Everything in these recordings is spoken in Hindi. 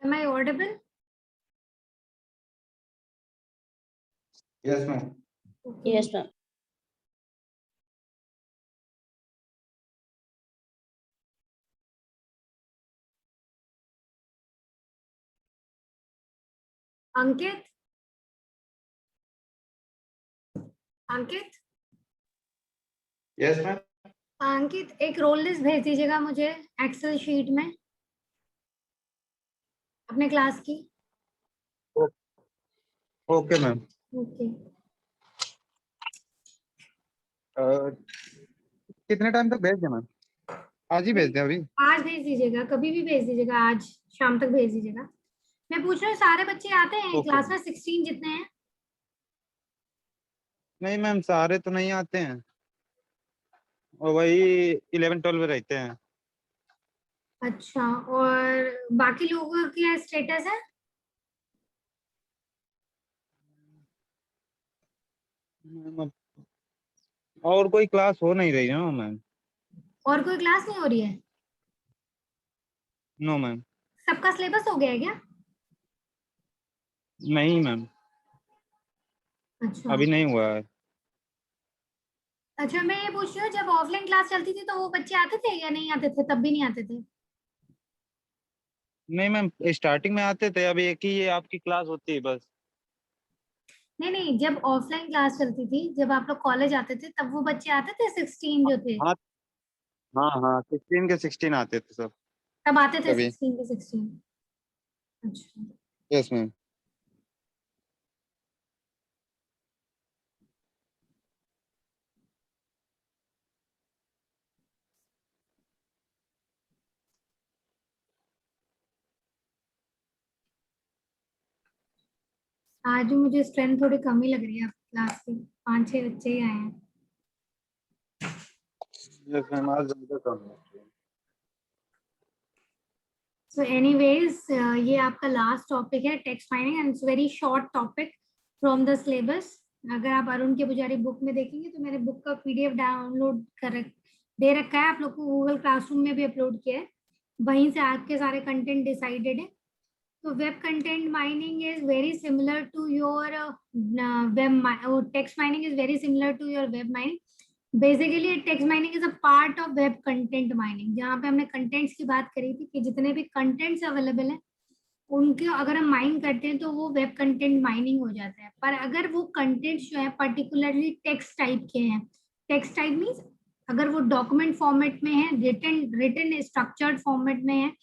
Am I audible? Yes, ma'am. Okay. Yes, ma'am. Ankit, Ankit, Yes, ma'am. अंकित एक रोल लिस्ट भेज दीजिएगा मुझे एक्सेल शीट में अपने क्लास की। Okay, ma'am. ओके। कितने टाइम तक भेज दें मैम? आज ही भेज दें अभी? आज भेज दीजिएगा, कभी भी भेज दीजिएगा, आज शाम तक भेज दीजिएगा। मैं पूछ रही हूँ सारे बच्चे आते हैं Okay. क्लास में 16 जितने हैं? नहीं मैम, सारे तो नहीं आते हैं, और वही 11-12 रहते हैं। अच्छा, और बाकी लोगों का क्या स्टेटस है? मैम, अब और कोई क्लास हो नहीं रही है ना मैम? और कोई क्लास नहीं हो रही है? No ma'am. सबका सिलेबस हो गया है क्या? नहीं मैम, अच्छा अभी नहीं हुआ है। अच्छा, मैं ये पूछ रही हूँ जब ऑफलाइन क्लास चलती थी तो वो बच्चे आते थे या नहीं आते थे? तब भी नहीं आते थे? नहीं मैम, स्टार्टिंग में आते थे, अभी एक ही ये आपकी क्लास होती है बस। नहीं नहीं, जब ऑफलाइन क्लास चलती थी, जब आप लोग कॉलेज आते थे, तब वो बच्चे आते थे 16 जो थे? हाँ हाँ हाँ, 16 के 16 आते थे सब। तब आते थे तभी। 16 के 16? अच्छा। Yes ma'am. आज भी मुझे स्ट्रेंथ थोड़ी कम ही लग रही है क्लास की, 5-6 बच्चे ही आए हैं। यस मैम, आज ज्यादा कम है। सो एनीवेज, ये आपका लास्ट टॉपिक है text mining and it's very short topic from the syllabus. अगर आप अरुण के पुजारी बुक में देखेंगे तो मैंने बुक का पीडीएफ डाउनलोड कर दे रखा है, आप लोग को गूगल क्लासरूम में भी अपलोड किया है, वहीं से आपके सारे कंटेंट डिसाइडेड है। तो web content mining is very similar to your web, text mining is very similar to your web mining. Basically text mining is a part of web content mining, जहाँ पे हमने कंटेंट्स की बात करी थी कि जितने भी कंटेंट्स अवेलेबल हैं उनके अगर हम माइन करते हैं तो वो वेब कंटेंट माइनिंग हो जाता है। पर अगर वो कंटेंट्स जो है पर्टिकुलरली टेक्स्ट टाइप के हैं, टेक्स्ट टाइप मीन्स अगर वो डॉक्यूमेंट फॉर्मेट में है, रिटन रिटन स्ट्रक्चर्ड फॉर्मेट में है,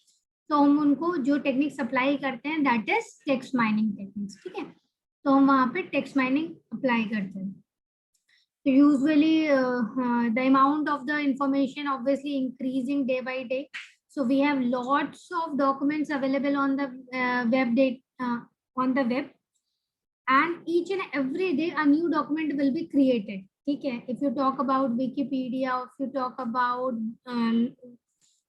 तो हम उनको जो टेक्निक सप्लाई करते हैं that is text mining techniques. ठीक है, तो हम वहाँ पे टेक्स्ट माइनिंग अप्लाई करते हैं। So usually the amount of the information obviously increasing day by day. So we have lots of documents available on the on the web, and each and every day a new document will be created. Okay, if you talk about Wikipedia, or if you talk about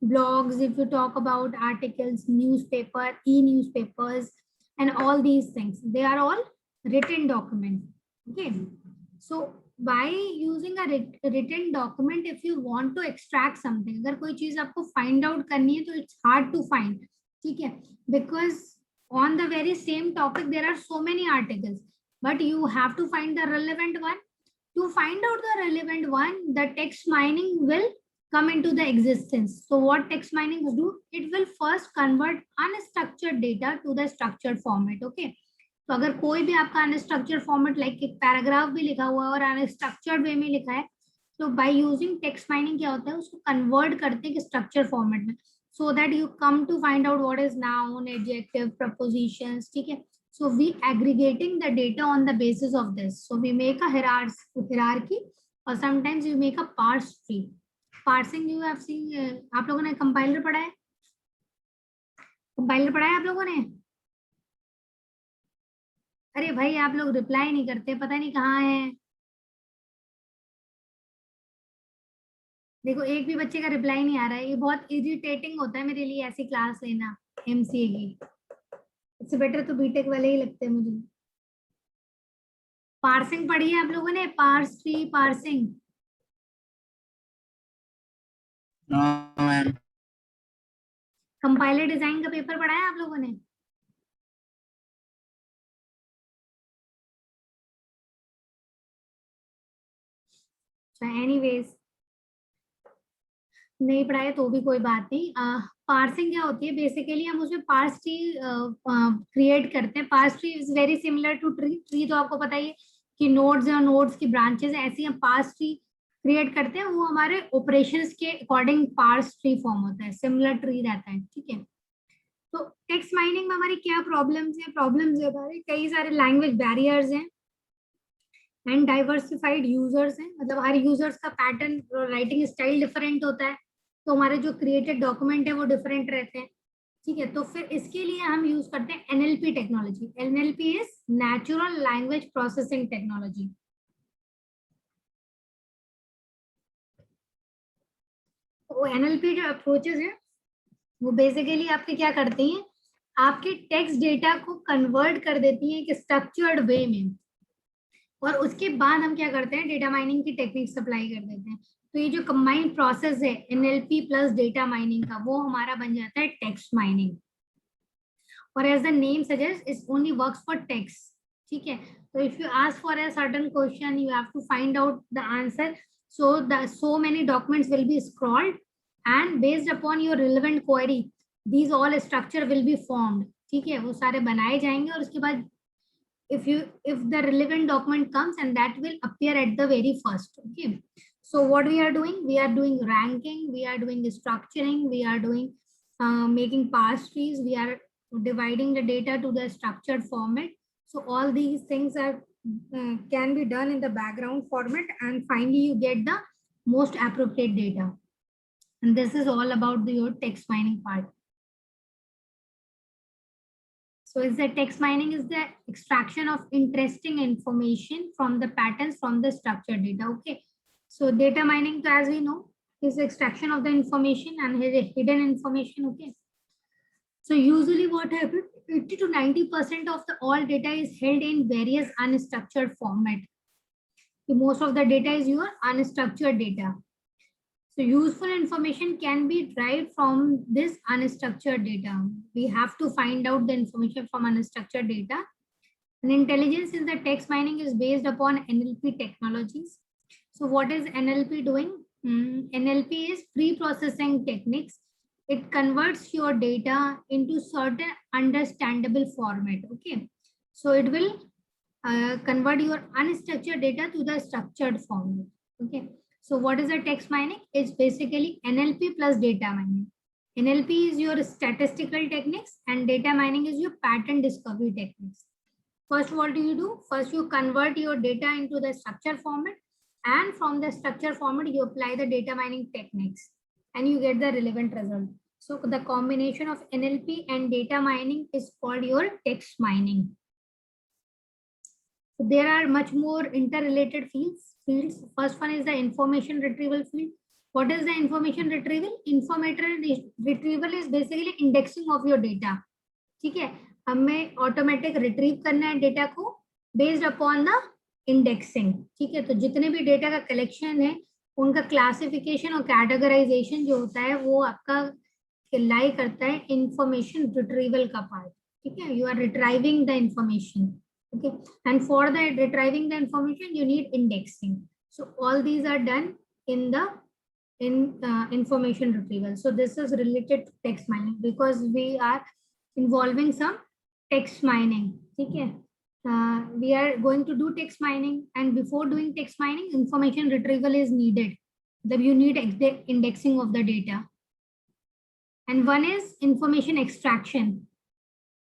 blogs, if you talk about articles, newspaper, e-newspapers, and all these things, they are all written documents. Okay, so by using a written document, if you want to extract something, अगर कोई चीज आपको find out करनी है तो it's hard to find. ठीक है, because on the very same topic there are so many articles, but you have to find the relevant one. To find out the relevant one, the text mining will come into the existence. So what text mining will do, it will first convert unstructured data to the structured format. Okay, तो अगर कोई भी आपका अनस्ट्रक्चर्ड फॉर्मेट लाइक एक पैराग्राफ भी लिखा हुआ है और अनस्ट्रक्चर्ड वे में लिखा है, तो बाय यूजिंग टेक्स्ट माइनिंग क्या होता है, उसको कन्वर्ट करते हैं स्ट्रक्चर फॉर्मेट में, so that you come to find out what is noun, adjective, prepositions. ठीक है, so we aggregating the data on the basis of this, so we make a hierarchy or sometimes we make a parse tree. Parsing you have seen, आप लोगों ने कंपाइलर पढ़ा है? कंपाइलर पढ़ा है आप लोगों ने? अरे भाई आप लोग रिप्लाई नहीं करते, पता नहीं कहाँ है। देखो एक भी बच्चे का रिप्लाई नहीं आ रहा है, ये बहुत इरिटेटिंग होता है मेरे लिए ऐसी क्लास लेना एमसीए की। इससे बेटर तो बीटेक वाले ही लगते हैं मुझे। पार्सिंग पढ़ी है आप लोगों ने? Parse tree, parsing. Compiler design का पेपर पढ़ा है आप लोगों ने? एनीवेज नहीं पढ़ाया तो भी कोई बात नहीं। पार्सिंग क्या होती है, बेसिकली हम उसमें पार्स ट्री क्रिएट करते हैं। Parse tree is very similar to tree. Tree तो आपको पता ही है कि नोड्स और नोड्स की ब्रांचेस है, ऐसे ही हम पार्स ट्री क्रिएट करते हैं। वो हमारे ऑपरेशंस के अकॉर्डिंग पार्स ट्री फॉर्म होता है, सिमिलर ट्री रहता है, ठीक है। तो टेक्स्ट माइनिंग में हमारी क्या प्रॉब्लम्स है? प्रॉब्लम्स है हमारे कई सारे लैंग्वेज बैरियर्स हैं एंड डाइवर्सिफाइड यूजर्स हैं, मतलब हर यूजर्स का पैटर्न राइटिंग स्टाइल डिफरेंट होता है, तो हमारे जो क्रिएटेड डॉक्यूमेंट है वो डिफरेंट रहते हैं, ठीक है। तो फिर इसके लिए हम यूज करते हैं NLP technology. NLP is natural language processing technology. तो एनएलपी जो अप्रोचेस है वो बेसिकली आपके क्या करती हैं, आपके टेक्स्ट डेटा को कन्वर्ट कर देती हैं एक स्ट्रक्चर्ड वे में, और उसके बाद हम क्या करते हैं, डेटा माइनिंग की टेक्निक सप्लाई कर देते हैं। तो ये जो कंबाइंड प्रोसेस है एनएलपी प्लस डेटा माइनिंग का, वो हमारा बन जाता है टेक्स्ट माइनिंग। और as the name suggest it only works for text, ठीक है। तो if you ask for a certain question you have to find out the answer, so many documents will be scrolled and based upon your relevant query these all structure will be formed, ठीक है। वो सारे बनाए जाएंगे और उसके बाद if the relevant document comes and that will appear at the very first, okay। So what we are doing ranking, we are doing structuring, we are doing making parse trees, we are dividing the data to the structured format. So all these things are can be done in the background format, and finally you get the most appropriate data. And this is all about your text mining part. So is the text mining is the extraction of interesting information from the patterns from the structured data. Okay. So data mining, as we know, is extraction of the information and hidden information. Okay. So usually what happens, 80 to 90% of the all data is held in various unstructured format. So most of the data is your unstructured data. So useful information can be derived from this unstructured data. We have to find out the information from unstructured data. And intelligence in the text mining is based upon NLP technologies. So what is NLP doing? NLP is pre-processing techniques. It converts your data into certain understandable format. Okay. So it will convert your unstructured data to the structured format. Okay. So what is a text mining? It's basically NLP plus data mining. NLP is your statistical techniques and data mining is your pattern discovery techniques. First, what do? First, you convert your data into the structured format, and from the structured format, you apply the data mining techniques and you get the relevant result. So the combination of NLP and data mining is called your text mining. So there are much more interrelated fields. First one is the information retrieval field. What is the information retrieval? Information retrieval is basically indexing of your data. ठीक है, हमें ऑटोमेटिक रिट्रीव करना है डेटा को बेस्ड अपॉन द इंडेक्सिंग, ठीक है। तो जितने भी डेटा का कलेक्शन है उनका क्लासिफिकेशन और कैटेगराइजेशन जो होता है वो आपका लाई करता है इंफॉर्मेशन रिट्रीवल का पार्ट, ठीक है। You are retrieving the information, okay, and for the retrieving the information you need indexing. So all these are done in the information retrieval. So this is related to text mining because we are involving some text mining, okay. We are going to do text mining, and before doing text mining information retrieval is needed. That you need indexing of the data, and one is information extraction.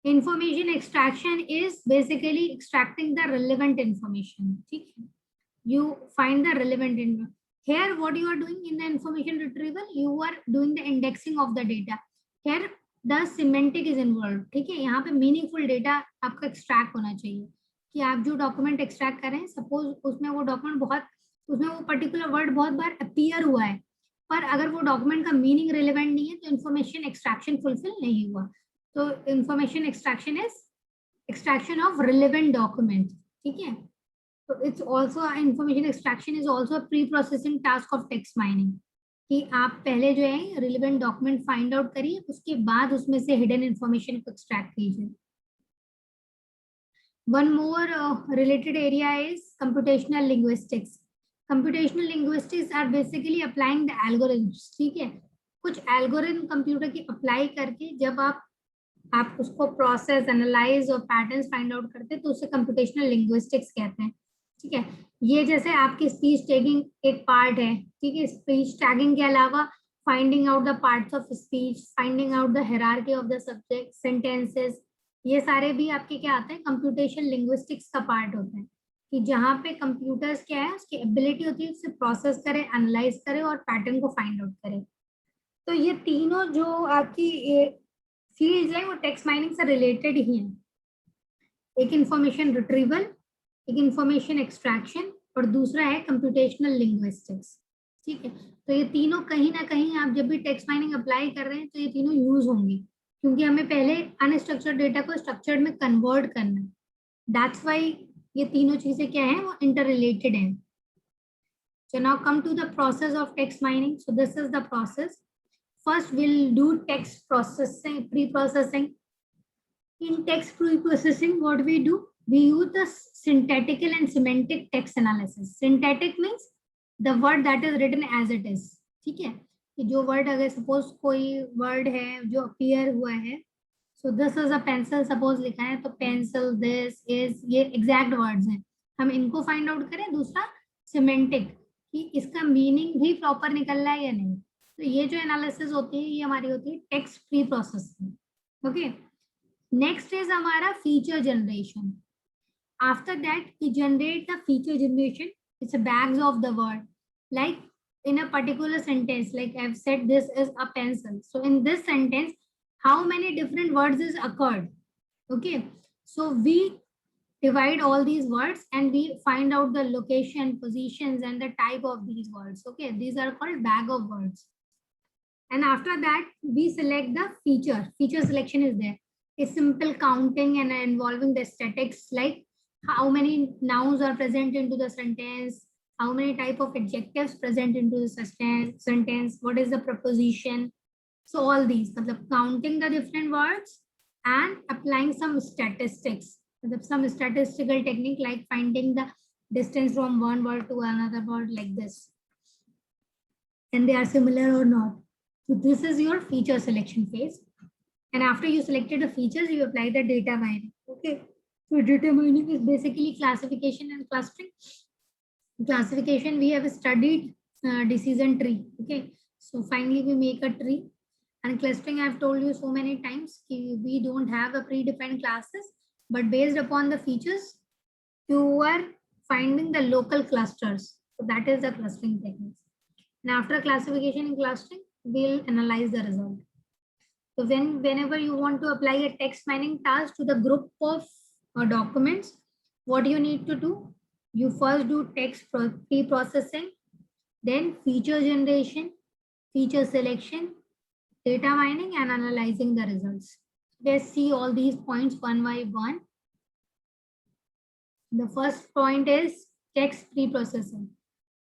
Information extraction is basically extracting the relevant information. You find the relevant information. Here what you are doing in the information retrieval, you are doing the indexing of the data. Here the semantic is involved, ठीक है। यहाँ पे मीनिंगफुल डेटा आपका एक्सट्रैक्ट होना चाहिए कि आप जो डॉक्यूमेंट एक्सट्रैक्ट करें, सपोज उसमें वो डॉक्यूमेंट उसमें वो पर्टिकुलर वर्ड बहुत बार अपीयर हुआ है, पर अगर वो डॉक्यूमेंट का मीनिंग रिलेवेंट नहीं है तो इन्फॉर्मेशन एक्सट्रैक्शन फुलफिल नहीं हुआ। तो information extraction is extraction of relevant document, ठीक है। तो it's also information extraction is also pre processing task of text mining, कि आप पहले जो है रिलेवेंट डॉक्यूमेंट फाइंड आउट करिए, उसके बाद उसमें से हिडन इंफॉर्मेशन को एक्सट्रैक्ट कीजिए। One more related area is computational linguistics. Computational linguistics are basically applying the algorithms, ठीक है, कुछ एल्गोरिथम कंप्यूटर की अप्लाई करके जब आप उसको प्रोसेस, एनालाइज और पैटर्न्स फाइंड आउट करते हैं तो उसे कंप्यूटेशनल लिंग्विस्टिक्स कहते हैं, ठीक है। ये जैसे आपकी स्पीच टैगिंग एक पार्ट है, ठीक है। स्पीच टैगिंग के अलावा finding out the parts of speech, finding out the hierarchy of the subject, sentences, ये सारे भी आपके क्या आते हैं, कंप्यूटेशनल लिंग्विस्टिक्स का पार्ट होते हैं, कि जहाँ पे कंप्यूटर्स क्या है, उसकी एबिलिटी होती है उसे प्रोसेस करे, एनालाइज करे और पैटर्न को फाइंड आउट करे। तो ये तीनों जो आपकी फील्ड्स हैं वो टेक्स्ट माइनिंग से रिलेटेड ही हैं। एक इंफॉर्मेशन रिट्रीवल, एक इंफॉर्मेशन एक्सट्रैक्शन और दूसरा है कंप्यूटेशनल लिंग्विस्टिक्स, ठीक है। तो ये तीनों कहीं ना कहीं आप जब भी टेक्स्ट माइनिंग अप्लाई कर रहे हैं तो ये तीनों यूज होंगी, क्योंकि हमें पहले अनस्ट्रक्चर्ड डेटा को स्ट्रक्चर्ड में कन्वर्ट करना है। दैट्स वाई ये तीनों चीजें क्या है, वो इंटर रिलेटेड हैं। So now come to the process of text mining. So this is the process. First we'll do text processing, pre-processing. In text pre-processing, what we do? We use the syntactical and semantic text analysis. Syntactic means the word that is written as it is. ठीक है, कि जो वर्ड अगर सपोज कोई वर्ड है जो अपीयर हुआ है, so this is a pencil suppose लिखा है, तो पेंसिल, दिस इज, ये एग्जैक्ट वर्ड्स हैं, हम इनको फाइंड आउट करें। दूसरा सिमेंटिक, कि इसका मीनिंग भी प्रॉपर निकल रहा है या नहीं। तो ये जो एनालिसिस होती है ये हमारी होती है text preprocessing, okay. Next is हमारा feature generation. After that we generate the feature generation, it's a bags of the word, like in a particular sentence, like I've said this is a pencil, so in this sentence how many different words is occurred, okay. So we divide all these words and we find out the location, positions and the type of these words, okay. These are called bag of words. And after that we select the feature selection is there. A simple counting and involving the statistics, like how many nouns are present into the sentence, how many type of adjectives present into the sentence, what is the preposition. So all these, counting the different words and applying some statistics, some statistical technique like finding the distance from one word to another word like this, and they are similar or not. So this is your feature selection phase. And after you selected the features, you apply the data mining, okay. So data mining is basically classification and clustering. Classification, we have studied decision tree, okay. So finally we make a tree. And clustering, I've told you so many times, we don't have a predefined classes, but based upon the features, you are finding the local clusters. So that is the clustering technique. And after classification and clustering, we'll analyze the result. So whenever you want to apply a text mining task to the group of documents, what you need to do? You first do text pre-processing, then feature generation, feature selection, data mining and analyzing the results. Let's see all these points one by one. The first point is text pre-processing.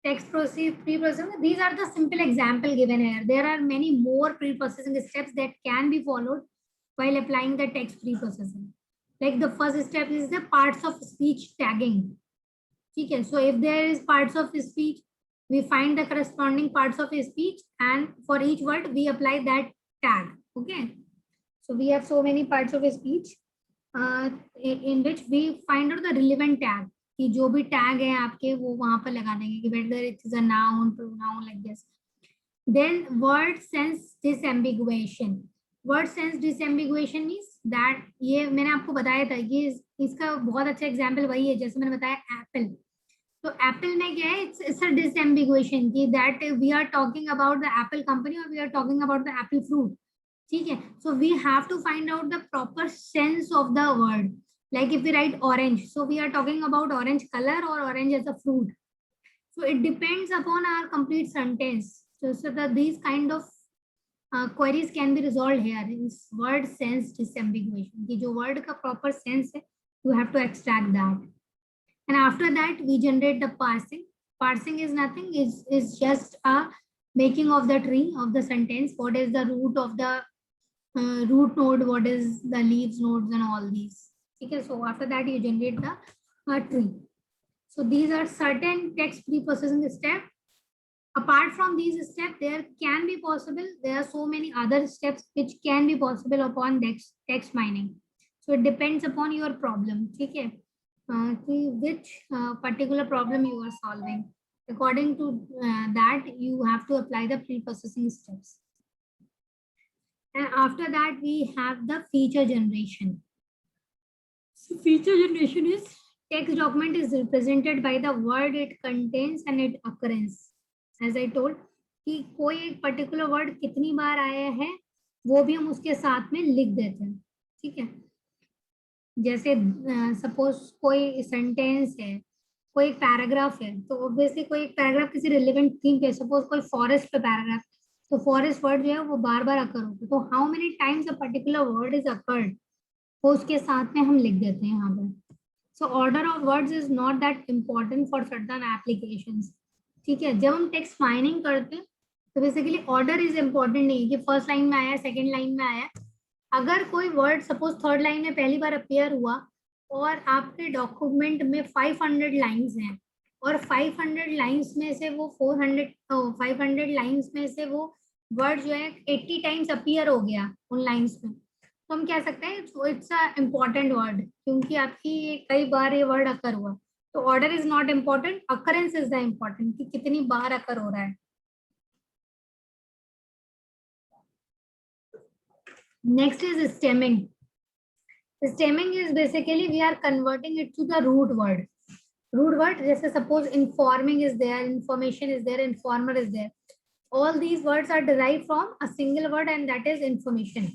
Text pre-processing, these are the simple example given here. There are many more pre-processing steps that can be followed while applying the text pre-processing. Like the first step is the parts of speech tagging. Okay, so if there is parts of speech, we find the corresponding parts of speech and for each word we apply that tag, okay. So we have so many parts of speech in which we find out the relevant tag, कि जो भी tag है आपके वो वहां पर लगा देंगे कि whether it is a noun, pronoun, like this. Then word sense disambiguation. Word sense disambiguation means that, ये मैंने आपको बताया था, ये इसका बहुत अच्छा एग्जाम्पल वही है जैसे मैंने बताया एप्पल। तो एप्पल में क्या है, इट्स अ डिसएम्बिगुएशन कि that we are talking about the Apple company और we are talking about the apple fruit, ठीक है। So we have to find out the proper sense of the word, like if we write orange, so we are talking about orange color or orange as a fruit. So it depends upon our complete sentence. So that these kind of queries can be resolved here in word sense disambiguation, कि जो word का proper sense है you have to extract that. And after that we generate the parsing. Parsing is nothing, is just a making of the tree of the sentence. What is the root of the root node, what is the leaves nodes and all these. Okay, so after that you generate the tree. So these are certain text pre-processing steps. Apart from these steps, there are so many other steps which can be possible upon text mining. So it depends upon your problem. ठीक है, which particular problem you are solving. According to that, you have to apply the pre-processing steps. And after that, we have the feature generation. So feature generation is text document is represented by the word it contains and its occurrence. As I told कि कोई एक पर्टिकुलर वर्ड कितनी बार आया है वो भी हम उसके साथ में लिख देते हैं. ठीक है, जैसे सपोज कोई सेंटेंस है, कोई एक पैराग्राफ है, तो ऑब्वियसली कोई एक पैराग्राफ किसी रिलेवेंट थीम पे, सपोज कोई फॉरेस्ट पे पैराग्राफ, तो फॉरेस्ट वर्ड जो है वो बार बार अकर होगा, तो how many times a particular word is occurred वो उसके साथ में हम लिख देते हैं यहाँ पे. So order of words is not that important for certain applications. ठीक है, जब हम टेक्स्ट माइनिंग करते हैं तो बेसिकली ऑर्डर इज इम्पोर्टेंट नहीं कि फर्स्ट लाइन में आया, सेकेंड लाइन में आया. अगर कोई वर्ड सपोज थर्ड लाइन में पहली बार अपीयर हुआ और आपके डॉक्यूमेंट में 500 लाइंस हैं और 500 लाइंस में से वो 500 लाइंस में से वो वर्ड जो है 80 टाइम्स अपीयर हो गया उन लाइंस में, तो हम कह सकते हैं इट्स अ इम्पोर्टेंट वर्ड, क्योंकि आपकी कई बार ये वर्ड अकर हुआ. तो order is not important, occurrence is the important कि कितनी बार अकर हो रहा है. Next is stemming. Stemming is basically we are converting it to the root word. Root word, जैसे suppose informing is there, information is there, informer is there. All these words are derived from a single word and that is information.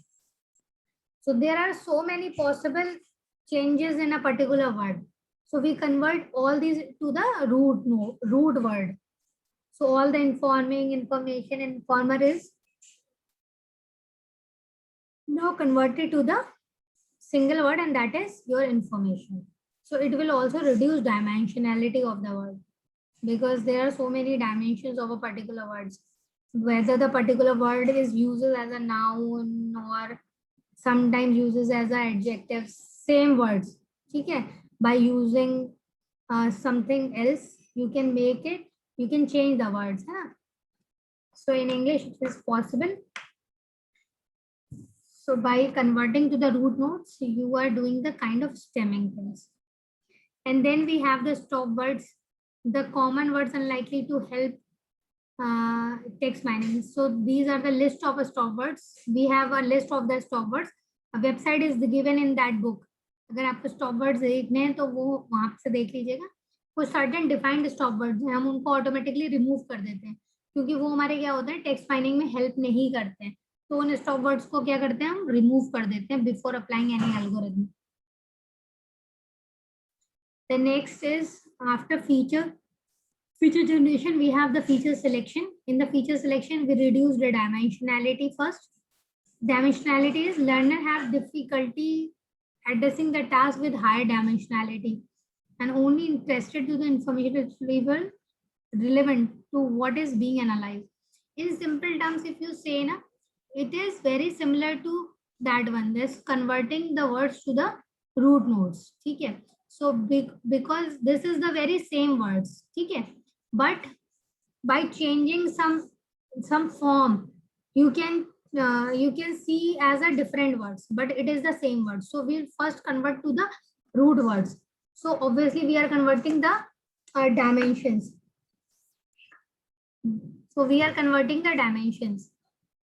So there are so many possible changes in a particular word. So we convert all these to the root word. So all the informing, information, informer is now converted to the single word and that is your information. So it will also reduce dimensionality of the word because there are so many dimensions of a particular words. Whether the particular word is used as a noun or sometimes uses as an adjective, same words. Okay? By using something else, you can make it, you can change the words. Huh? So in English, it is possible. So by converting to the root nodes, you are doing the kind of stemming things. And then we have the stop words, the common words unlikely to help text mining. So these are the list of stop words. We have a list of the stop words. A website is given in that book. अगर आपको stop words देखने हैं तो वो वहाँ से देख लीजिएगा. कुछ certain defined stop words हैं, हम उनको automatically remove कर देते हैं क्योंकि वो हमारे क्या होता है text mining में help नहीं करते हैं. तो उन स्टॉप वर्ड्स को क्या करते हैं हम रिमूव कर देते हैं before applying any algorithm. The next is after feature generation we have the feature selection. In the feature selection we reduce the dimensionality first. Dimensionality is learner have difficulty addressing the task with higher dimensionality and only interested to the information relevant to what is being analyzed. In simple terms, if you say na, it is very similar to that one, this converting the words to the root nodes. Okay, so because this is the very same words. Okay, but by changing some form, you can see as a different words, but it is the same word. So we'll first convert to the root words. So obviously we are converting the dimensions. So we are converting the dimensions.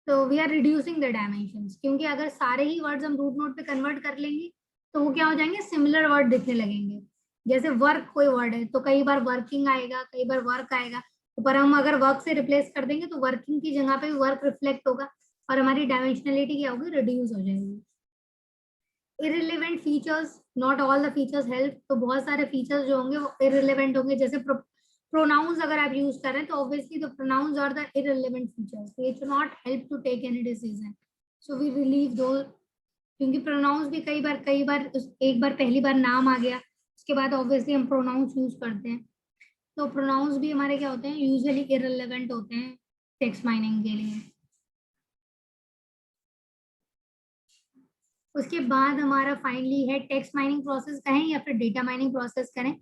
तो we are reducing the dimensions, क्योंकि अगर सारे ही वर्ड्स हम रूट नोड पे कन्वर्ट कर लेंगे तो वो क्या हो जाएंगे, सिमिलर वर्ड दिखने लगेंगे. जैसे वर्क कोई वर्ड है तो कई बार वर्किंग आएगा, कई बार वर्क आएगा, तो पर हम अगर वर्क से रिप्लेस कर देंगे तो वर्किंग की जगह पे वर्क रिफ्लेक्ट होगा और हमारी डायमेंशनलिटी क्या होगी, रिड्यूस हो जाएगी. Irrelevant features, not all the features help. तो बहुत सारे फीचर्स जो होंगे वो इररिलेवेंट होंगे. जैसे pronouns अगर आप यूज कर रहे हैं तो obviously the pronouns are the irrelevant features. They do not help to take any decision. So we relieve those, क्योंकि pronouns भी कई बार एक बार पहली बार नाम आ गया उसके बाद obviously हम pronouns यूज करते हैं. तो pronouns भी हमारे क्या होते हैं, यूजुअली irrelevant होते हैं टेक्स्ट माइनिंग के लिए. उसके बाद हमारा फाइनली है टेक्स्ट माइनिंग प्रोसेस कहें या फिर डेटा माइनिंग प्रोसेस करें,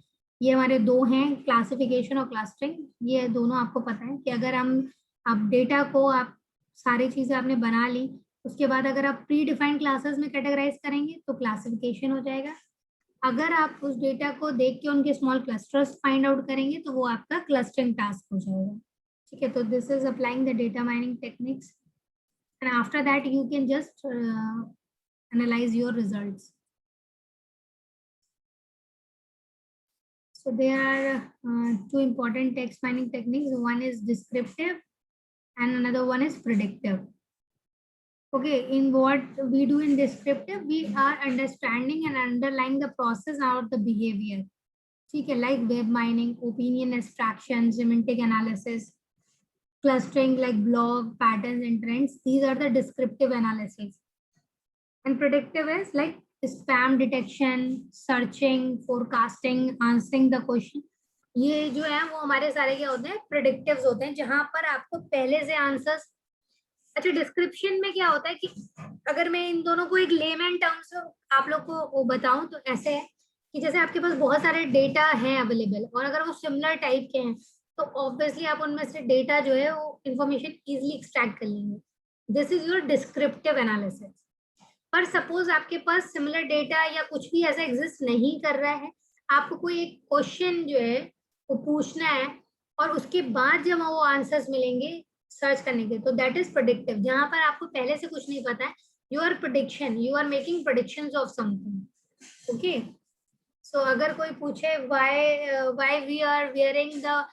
ये हमारे दो हैं, क्लासिफिकेशन और क्लस्टरिंग। ये दोनों आपको पता है कि अगर आप डेटा को आप सारी चीजें आपने बना ली, उसके बाद अगर आप प्री डिफाइंड क्लासेस में कैटेगराइज करेंगे तो क्लासिफिकेशन हो जाएगा। अगर आप उस डेटा को देख के उनके स्मॉल क्लस्टर्स फाइंड आउट करेंगे तो वो आपका क्लस्टरिंग टास्क हो जाएगा। ठीक है, तो this is applying the data mining techniques and after that you can just analyse your results. So there are two important text mining techniques. One is descriptive and another one is predictive. Okay, in what we do in descriptive, we are understanding and underlying the process or the behavior. Okay, like web mining, opinion extraction, semantic analysis, clustering like blog, patterns and trends. These are the descriptive analysis. And predictive is like spam detection, searching, forecasting, answering the question. ये जो है वो हमारे सारे क्या होते हैं, प्रिडिक्टिव्स होते हैं, जहां पर आपको पहले से आंसर्स। अच्छा, डिस्क्रिप्शन में क्या होता है कि अगर मैं इन दोनों को एक लेमैन टर्म्स आप लोग को बताऊं तो ऐसे है कि जैसे आपके पास बहुत सारे डेटा हैं अवेलेबल और अगर वो सिमिलर टाइप के हैं तो ऑब्वियसली आप उनमें से डेटा जो है वो इंफॉर्मेशन इजीली एक्सट्रैक्ट कर लेंगे। This is your descriptive analysis. पर सपोज आपके पास सिमिलर डेटा या कुछ भी ऐसा एग्जिस्ट नहीं कर रहा है, आपको कोई एक क्वेश्चन जो है वो पूछना है और उसके बाद जब वो आंसर्स मिलेंगे सर्च करने के, तो दैट इज प्रेडिक्टिव, जहां पर आपको पहले से कुछ नहीं पता है। You are prediction, you are making predictions of something. Okay, so अगर कोई पूछे why we are wearing the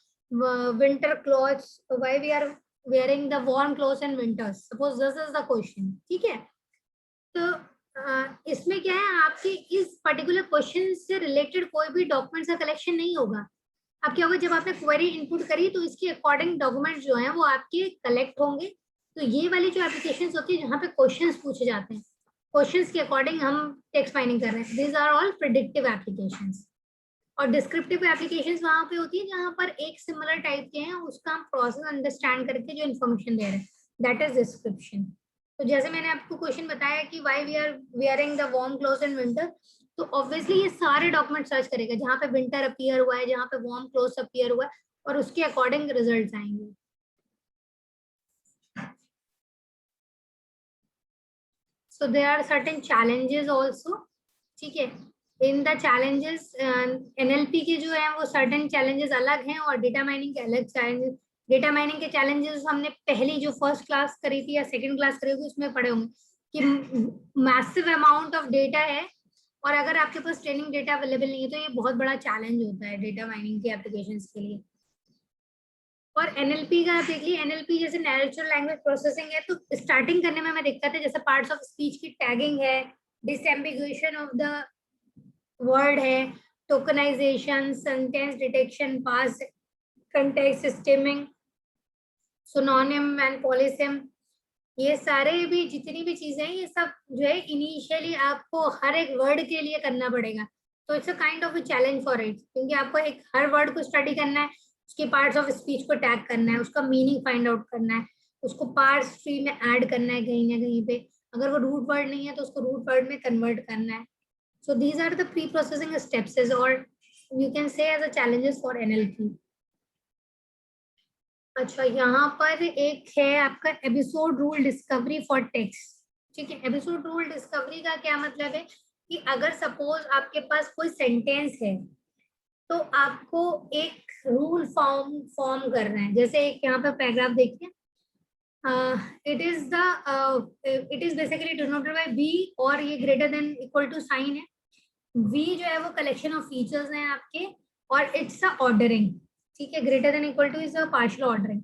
winter clothes, why we are wearing the warm clothes in winters, suppose this is the question. ठीक है, तो इसमें क्या है, आपके इस पर्टिकुलर क्वेश्चन से रिलेटेड कोई भी डॉक्यूमेंट्स का कलेक्शन नहीं होगा। अब क्या होगा, जब आपने क्वेरी इनपुट करी तो इसके अकॉर्डिंग डॉक्यूमेंट्स जो हैं वो आपके कलेक्ट होंगे। तो ये वाली जो एप्लीकेशंस होती है जहाँ पे क्वेश्चंस पूछे जाते हैं, क्वेश्चंस के अकॉर्डिंग हम टेक्स्ट माइनिंग कर रहे हैं, these are all predictive applications. और डिस्क्रिप्टिव एप्लीकेशंस वहां पे होती है जहाँ पर एक सिमिलर टाइप के हैं, उसका हम प्रोसेस अंडरस्टैंड करके जो इन्फॉर्मेशन दे रहे हैं, दैट इज डिस्क्रिप्शन। तो जैसे मैंने आपको क्वेश्चन बताया कि why we are wearing the warm clothes in winter, तो ऑब्वियसली ये सारे डॉक्यूमेंट सर्च करेगा जहाँ पे विंटर अपीयर हुआ है, जहाँ पे वार्म क्लोथ्स अपीयर हुआ है, और उसके अकॉर्डिंग रिजल्ट्स आएंगे। So there are certain challenges also. ठीक है, इन द चैलेंजेस एनएलपी के जो है वो सर्टेन चैलेंजेस अलग हैं और डेटा माइनिंग के अलग चैलेंजेस। डेटा माइनिंग के चैलेंजेस हमने पहली जो फर्स्ट क्लास करी थी या सेकंड क्लास करी थी उसमें पढ़े होंगे कि मैसिव अमाउंट ऑफ डेटा है और अगर आपके पास ट्रेनिंग डेटा अवेलेबल नहीं है तो ये बहुत बड़ा चैलेंज होता है डेटा माइनिंग के एप्लीकेशंस के लिए। और एनएलपी का आप देखिए, एनएलपी जैसे नेचुरल लैंग्वेज प्रोसेसिंग है, तो स्टार्टिंग करने में हमें दिक्कत है, जैसे पार्ट्स ऑफ स्पीच की टैगिंग है, डिसएम्बिगुएशन ऑफ द वर्ड है, tokenization, sentence detection, parse context stemming, synonym and polysemy, ये सारे भी जितनी भी चीजें हैं ये सब जो है इनिशियली आपको हर एक वर्ड के लिए करना पड़ेगा। तो it's a kind of a challenge for it, क्योंकि आपको एक हर वर्ड को स्टडी करना है, उसके पार्ट्स ऑफ स्पीच को टैग करना है, उसका मीनिंग फाइंड आउट करना है, उसको पार्ट्स ट्री में ऐड करना है कहीं ना कहीं पे, अगर वो रूट वर्ड नहीं है तो उसको रूट वर्ड में कन्वर्ट करना है। So these are the pre-processing steps, or you can say as a challenges for NLP. अच्छा, यहाँ पर एक है आपका episode rule discovery for text. ठीक है, एपिसोड रूल डिस्कवरी का क्या मतलब है कि अगर सपोज आपके पास कोई सेंटेंस है तो आपको एक रूल फॉर्म करना है। जैसे एक यहाँ पर पैराग्राफ देखिए, it is basically denoted by B और ये greater than equal to sign है। V जो है वो कलेक्शन ऑफ फीचर्स हैं आपके और इट्स अ ऑर्डरिंग। ठीक है, greater than equal two is a partial ordering.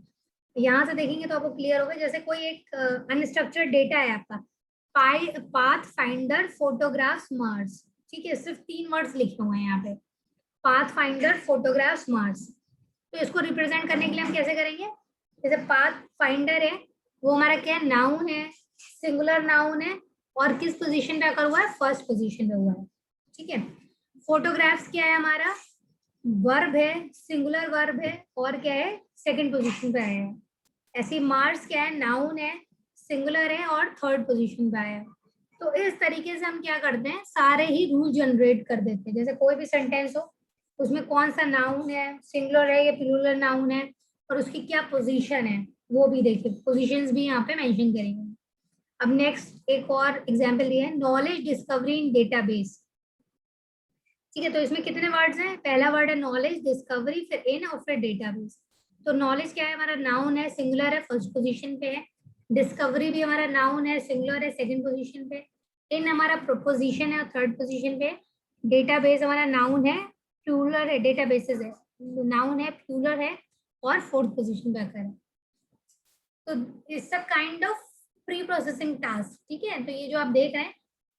यहाँ से देखेंगे तो आपको क्लियर होगा, जैसे कोई एक अनस्ट्रक्चर्ड डेटा है आपका, पाथ फाइंडर फोटोग्राफ्स मार्स। ठीक है, सिर्फ 3 वर्ड्स लिखे हुए हैं यहाँ पे, पाथ फाइंडर फोटोग्राफ्स मार्स। तो इसको रिप्रेजेंट करने के लिए हम कैसे करेंगे, जैसे पाथ फाइंडर है वो हमारा क्या है, नाउन है, सिंगुलर नाउन है और किस पोजीशन पे हुआ है, फर्स्ट पोजीशन पे हुआ है। ठीक है, फोटोग्राफ्स क्या है हमारा, वर्ब है, सिंगुलर वर्ब है और क्या है, सेकंड पोजीशन पे आया है। ऐसे मार्स क्या है, नाउन है, सिंगुलर है और थर्ड पोजीशन पे आया है। तो इस तरीके से हम क्या करते हैं, सारे ही रूल जनरेट कर देते हैं। जैसे कोई भी सेंटेंस हो, उसमें कौन सा नाउन है, सिंगुलर है या प्लूरल नाउन है, और उसकी क्या पोजीशन है, वो भी देखिए, पोजीशंस भी यहाँ पे मेंशन करेंगे। अब नेक्स्ट एक और एग्जांपल दिया है, नॉलेज डिस्कवरी इन डेटाबेस। ठीक है, तो इसमें कितने वर्ड्स हैं, पहला वर्ड है नॉलेज, डिस्कवरी, फिर इन और फिर डेटाबेस। तो नॉलेज क्या है, हमारा नाउन है, सिंगुलर है, फर्स्ट पोजीशन पे है। डिस्कवरी भी हमारा नाउन है, सिंगुलर है, सेकंड पोजीशन पे। इन हमारा प्रोपोजिशन है और थर्ड पोजीशन पे। डेटाबेस हमारा नाउन है, प्लूरल है, डेटाबेसेस है, नाउन है, प्लूरल है, और फोर्थ पोजीशन पे आकर है। तो it's a kind of pre processing task. ठीक है, तो ये जो आप देख रहे हैं,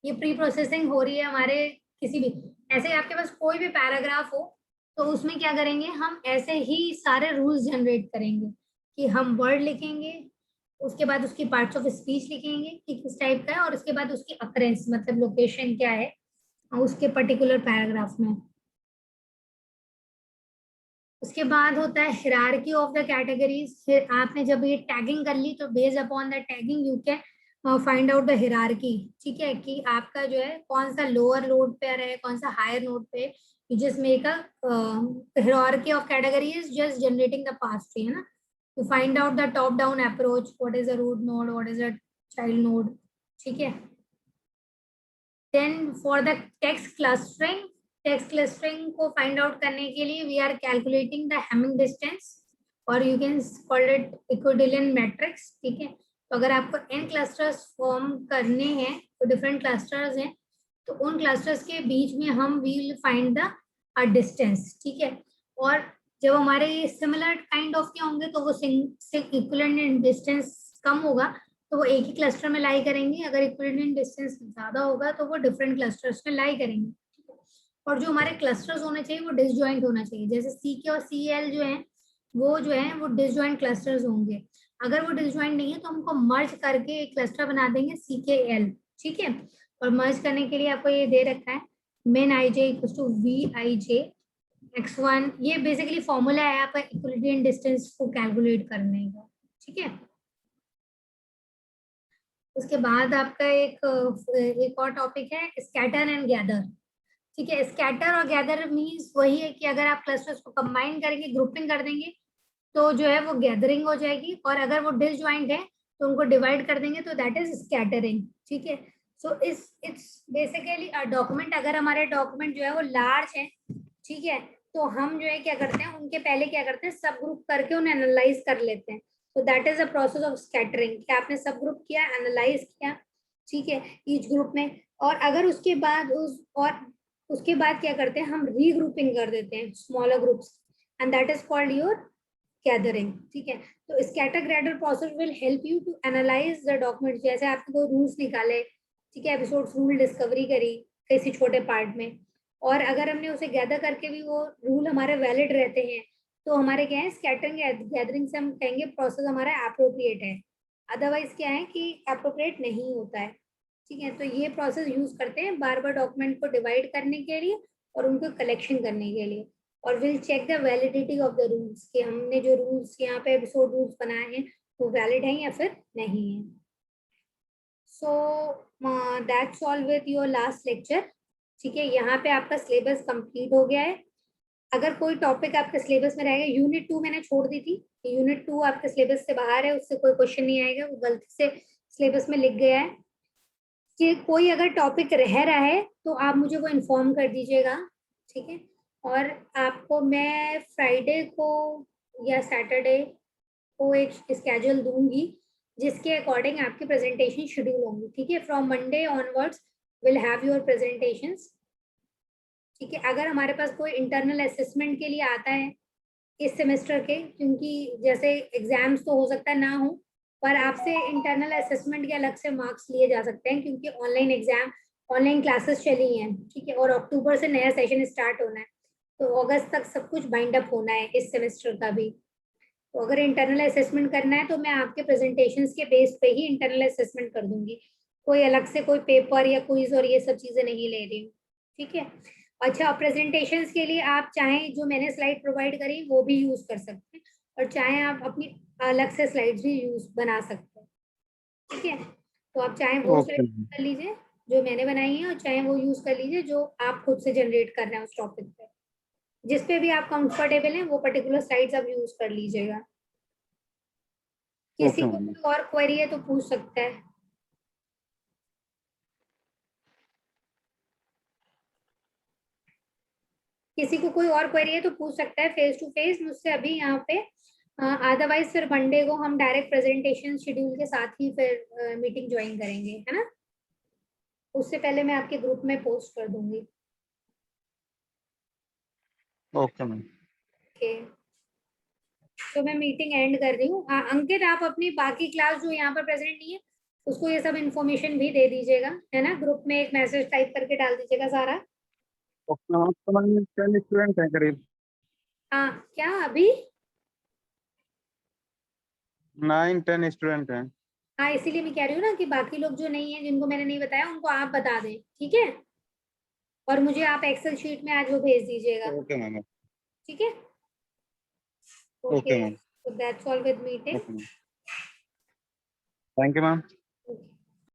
ये प्री प्रोसेसिंग हो रही है हमारे किसी भी, ऐसे आपके पास कोई भी पैराग्राफ हो तो उसमें क्या करेंगे, हम ऐसे ही सारे रूल्स जनरेट करेंगे कि हम वर्ड लिखेंगे, उसके बाद उसकी पार्ट्स ऑफ स्पीच लिखेंगे कि किस टाइप का है, और उसके बाद उसकी अकरेंस मतलब लोकेशन क्या है उसके पर्टिकुलर पैराग्राफ में। उसके बाद होता है हिरार्की ऑफ द कैटेगरीज। फिर आपने जब ये टैगिंग कर ली तो based upon the tagging you can find out the hierarchy. ठीक है, कि आपका जो है कौन सा लोअर नोड पे है, कौन सा हायर नोड पे। You just make a hierarchy of category is just generating the parse tree, है ना। To find out the top down approach, what is a root node, what is a child node. ठीक है, then for the text clustering, text clustering को फाइंड आउट करने के लिए we are calculating the Hamming distance, और you can call it Euclidean matrix. ठीक है, तो अगर आपको n क्लस्टर्स फॉर्म करने हैं, तो डिफरेंट क्लस्टर्स हैं, तो उन क्लस्टर्स के बीच में हम विल फाइंड द डिस्टेंस। ठीक है, और जब हमारे सिमिलर काइंड ऑफ के होंगे तो वो इक्विवेलेंट डिस्टेंस कम होगा तो वो एक ही क्लस्टर में लाई करेंगे, अगर इक्विवेलेंट डिस्टेंस ज्यादा होगा तो वो डिफरेंट क्लस्टर्स में लाई करेंगे। और जो हमारे क्लस्टर्स होने चाहिए वो डिसजॉइंट होना चाहिए, जैसे सी के और सी एल जो है वो डिसजॉइंट क्लस्टर्स होंगे। अगर वो डिसजॉइंट नहीं है तो हमको मर्ज करके एक क्लस्टर बना देंगे सी के एल। ठीक है, और मर्ज करने के लिए आपको ये दे रखा है main I J equal to V I J x1। ये बेसिकली फॉर्मूला है आपका इक्विवेलेंट डिस्टेंस को कैलकुलेट करने का। ठीक है, उसके बाद आपका एक और टॉपिक है स्कैटर एंड गैदर। ठीक है, स्कैटर और गैदर मीन्स वही है कि अगर आप क्लस्टर्स को कंबाइन करेंगे, ग्रुपिंग कर देंगे, तो जो है वो गैदरिंग हो जाएगी, और अगर वो डिसजॉइंट है तो उनको डिवाइड कर देंगे तो दैट इज स्कैटरिंग। ठीक है, so it's basically a document, अगर हमारे डॉक्यूमेंट जो है वो लार्ज है, ठीक है, तो हम जो है क्या करते हैं, उनके पहले क्या करते हैं, सब ग्रुप करके उन्हें एनालाइज कर लेते हैं। तो that is a process of scattering, कि आपने सब ग्रुप किया, एनालाइज किया, ठीक है, ईच ग्रुप में, और अगर उसके बाद उसके बाद क्या करते हैं, हम रीग्रुपिंग कर देते हैं smaller groups, and that is called your gathering. ठीक है, तो scatter grader process will help you to analyse the document. जैसे आपने कोई रूल्स निकाले, ठीक है, एपिसोड रूल डिस्कवरी करी किसी छोटे पार्ट में, और अगर हमने उसे गैदर करके भी वो रूल हमारे वैलिड रहते हैं, तो हमारे क्या है, स्कैटरिंग गैदरिंग से हम कहेंगे प्रोसेस हमारा अप्रोप्रिएट है। अदरवाइज क्या है कि अप्रोप्रिएट नहीं होता है। ठीक है, तो ये प्रोसेस यूज करते हैं बार बार डॉक्यूमेंट को डिवाइड करने के लिए और उनको कलेक्शन करने के लिए, और will check the validity of the rules, कि हमने जो रूल्स यहाँ पे एपिसोड रूल्स बनाए हैं वो वैलिड हैं या फिर नहीं है। So that's all with your last lecture. ठीक है, यहाँ पे आपका सिलेबस कंप्लीट हो गया है। अगर कोई टॉपिक आपके सिलेबस में रहेगा, यूनिट 2 मैंने छोड़ दी थी, यूनिट 2 आपके सिलेबस से बाहर है, उससे कोई क्वेश्चन नहीं आएगा, वो गलती से सिलेबस में लिख गया है। कि कोई अगर टॉपिक रह रहा है तो आप मुझे वो इन्फॉर्म कर दीजिएगा। ठीक है, और आपको मैं फ्राइडे को या सैटरडे को एक स्केड्यूल दूंगी जिसके अकॉर्डिंग आपकी प्रेजेंटेशन शेड्यूल होंगी। ठीक है, from Monday onwards will have your presentations. ठीक है, अगर हमारे पास कोई इंटरनल असेसमेंट के लिए आता है इस सेमेस्टर के, क्योंकि जैसे एग्जाम्स तो हो सकता है ना हो, पर आपसे इंटरनल असेसमेंट के अलग से मार्क्स लिए जा सकते हैं, क्योंकि ऑनलाइन क्लासेस चली हैं। ठीक है, और अक्टूबर से नया सेशन स्टार्ट होना है, तो अगस्त तक सब कुछ बाइंड अप होना है इस सेमेस्टर का भी। तो अगर इंटरनल असेसमेंट करना है तो मैं आपके प्रेजेंटेशंस के बेस पे ही इंटरनल असेसमेंट कर दूंगी, कोई अलग से कोई पेपर या क्विज और ये सब चीजें नहीं ले रही हूँ। ठीक है, अच्छा, प्रेजेंटेशंस के लिए आप चाहें जो मैंने स्लाइड प्रोवाइड करी वो भी यूज कर सकते हैं, और चाहे आप अपनी अलग से स्लाइड्स भी यूज बना सकते हैं। ठीक है, तो आप चाहे वो ओके। स्लाइड कर लीजिए जो मैंने बनाई है, और चाहे वो यूज कर लीजिए जो आप खुद से जनरेट कर रहे हैं उस टॉपिक पे। जिस पे भी आप कंफर्टेबल हैं वो पर्टिकुलर स्लाइड्स आप यूज कर लीजिएगा। किसी ओके को मैम। कोई और क्वेरी है तो पूछ सकता है। किसी को कोई और क्वेरी है तो पूछ सकता है फेस टू फेस मुझसे अभी यहाँ पे। अदरवाइज फिर मंडे को हम डायरेक्ट प्रेजेंटेशन शेड्यूल के साथ ही फिर मीटिंग ज्वाइन करेंगे, है ना। उससे पहले मैं आपके ग्रुप में पोस्ट कर दूंगी। Okay ma'am. ओके, तो मैं मीटिंग एंड कर रही हूँ। अंकित, आप अपनी बाकी क्लास जो यहाँ पर प्रेजेंट नहीं है उसको ये सब इन्फॉर्मेशन भी दे दीजिएगा, है ना। ग्रुप में एक मैसेज टाइप करके डाल दीजिएगा सारा। ओके मैम, तो मैम 10 स्टूडेंट हैं करीब। हाँ, क्या अभी? 9-10 स्टूडेंट हैं। हाँ, इसीलिए मैं कह रही हूँ ना कि बाकी लोग जो नहीं है जिनको मैंने नहीं बताया उनको आप बता दें, ठीक है। और मुझे आप एक्सेल शीट में आज वो भेज दीजिएगा, ओके मैम। ठीक है। Okay okay, ma'am. so that's all with meeting. Okay ma'am, thank you ma'am.